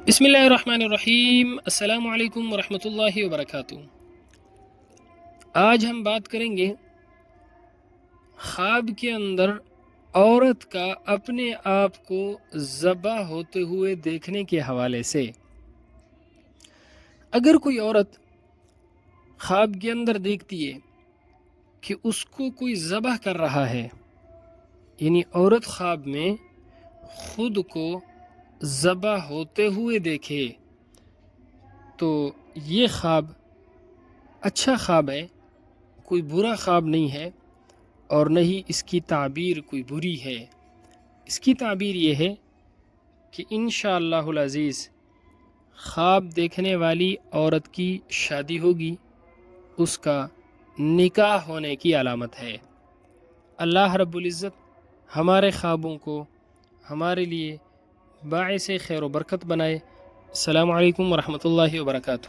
بسم اللہ الرحمن الرحیم۔ السلام علیکم ورحمۃ اللہ وبرکاتہ۔ آج ہم بات کریں گے خواب کے اندر عورت کا اپنے آپ کو ذبح ہوتے ہوئے دیکھنے کے حوالے سے۔ اگر کوئی عورت خواب کے اندر دیکھتی ہے کہ اس کو کوئی ذبح کر رہا ہے، یعنی عورت خواب میں خود کو ذبح ہوتے ہوئے دیکھے، تو یہ خواب اچھا خواب ہے، کوئی برا خواب نہیں ہے، اور نہ ہی اس کی تعبیر کوئی بری ہے۔ اس کی تعبیر یہ ہے کہ انشاءاللہ العزیز خواب دیکھنے والی عورت کی شادی ہوگی، اس کا نکاح ہونے کی علامت ہے۔ اللہ رب العزت ہمارے خوابوں کو ہمارے لیے باعث خیر و برکت بنائے۔ السلام علیکم ورحمۃ اللہ وبرکاتہ۔